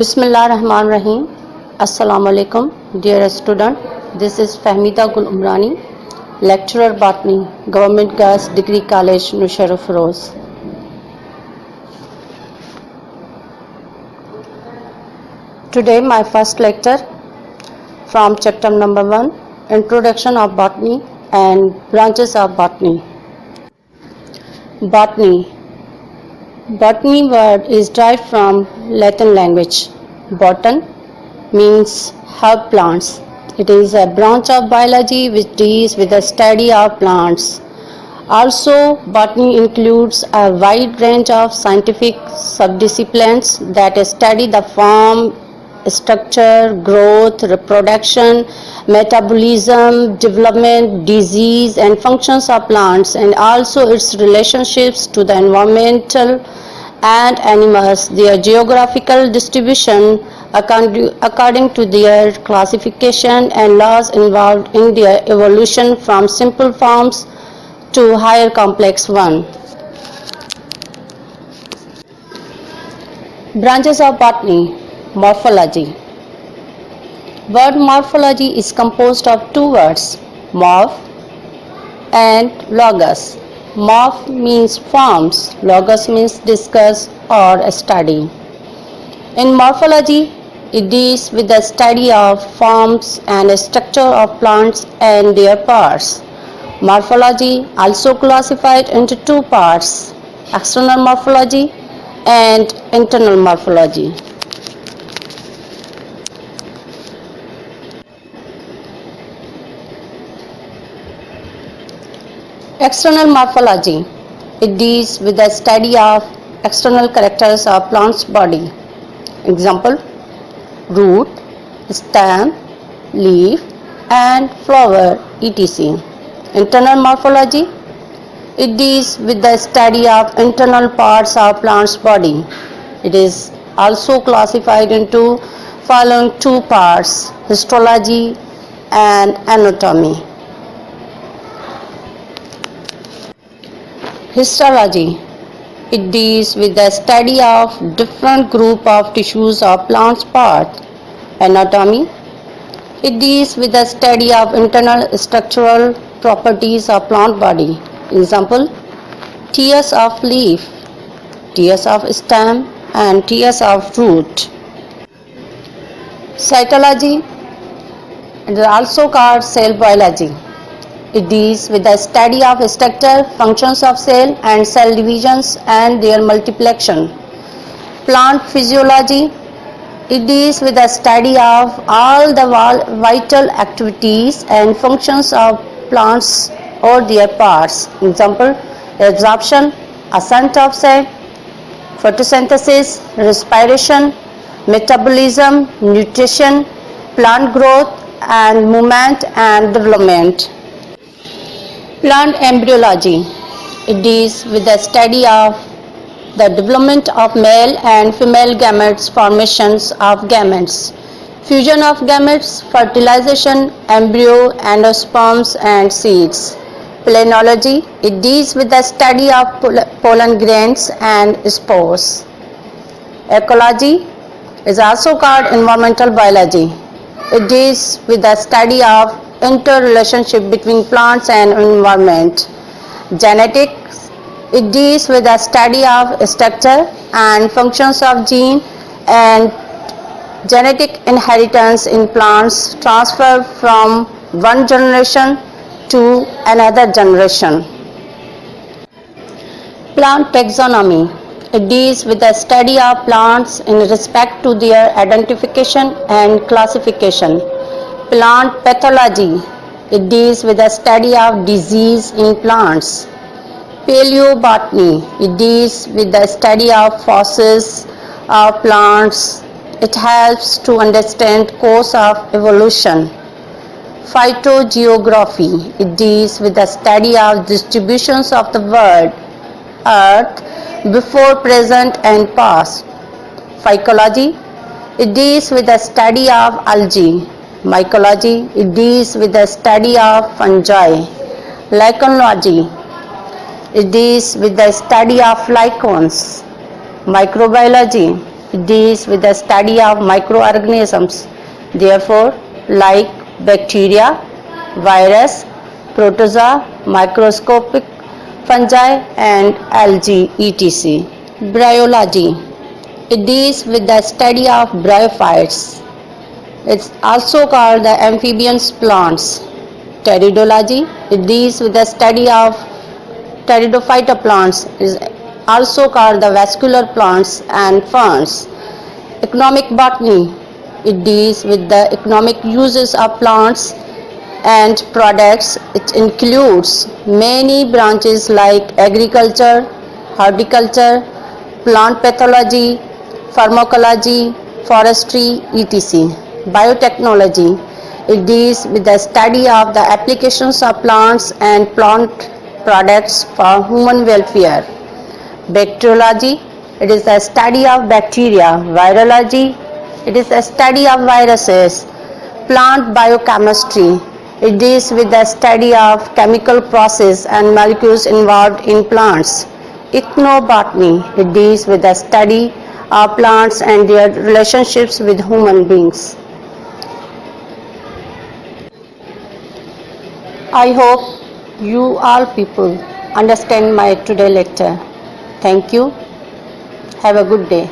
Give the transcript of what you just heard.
Bismillahirrahmanirrahim. Assalamu alaikum, dear student. This is Fahmida Gul Umrani, lecturer Botany, Government Girls Degree College, Nusharaf Rose. Today my first lecture from chapter number 1, Introduction of Botany and Branches of Botany. Botany. Botany word is derived from Latin language. Botan means herb plants. It is a branch of biology which deals with the study of plants. Also, botany includes a wide range of scientific subdisciplines that study the form, structure, growth, reproduction, metabolism, development, disease and functions of plants, and also its relationships to the environmental and animals, their geographical distribution according to their classification and laws involved in their evolution from simple forms to higher complex one. Branches of botany. Morphology. Word morphology is composed of two words, morph and logos. Morph means forms, logos means discuss or study. In morphology, it deals with the study of forms and structure of plants and their parts. Morphology also classified into two parts, external morphology and internal morphology. External morphology. It deals with the study of external characters of plant's body. Example, root, stem, leaf and flower, etc. Internal morphology. It deals with the study of internal parts of plant's body. It is also classified into following two parts, histology and anatomy. Histology. It deals with the study of different group of tissues of plant's part. Anatomy. It deals with the study of internal structural properties of plant body. Example, tears of leaf, tears of stem and tears of root. Cytology. It is also called cell biology. It deals with the study of structure, functions of cell and cell divisions and their multiplication. Plant physiology. It deals with the study of all the vital activities and functions of plants or their parts. Example, absorption, ascent of cell, photosynthesis, respiration, metabolism, nutrition, plant growth and movement and development. Plant embryology. It deals with the study of the development of male and female gametes, formations of gametes, fusion of gametes, fertilization, embryo, endosperms and seeds. Palynology. It deals with the study of pollen grains and spores. Ecology is also called environmental biology. It deals with the study of interrelationship between plants and environment. Genetics. It deals with the study of structure and functions of gene and genetic inheritance in plants transferred from one generation to another generation. Plant taxonomy. It deals with the study of plants in respect to their identification and classification. Plant pathology. It deals with the study of disease in plants. Paleobotany. It deals with the study of fossils of plants. It helps to understand course of evolution. Phytogeography. It deals with the study of distributions of the world, earth, before, present and past. Phycology. It deals with the study of algae. Mycology. It deals with the study of fungi. Lichenology. It deals with the study of lichens. Microbiology. It deals with the study of microorganisms, therefore, like bacteria, virus, protozoa, microscopic fungi and algae, etc. Bryology. It deals with the study of bryophytes. It's also called the amphibians plants. Pteridology. It deals with the study of pteridophyta plants. It is also called the vascular plants and ferns. Economic botany. It deals with the economic uses of plants and products. It includes many branches like agriculture, horticulture, plant pathology, pharmacology, forestry, etc. Biotechnology. It deals with the study of the applications of plants and plant products for human welfare. Bacteriology. It is the study of bacteria. Virology. It is the study of viruses. Plant biochemistry. It deals with the study of chemical process and molecules involved in plants. Ethnobotany. It deals with the study of plants and their relationships with human beings. I hope you all people understand my today lecture. Thank you. Have a good day.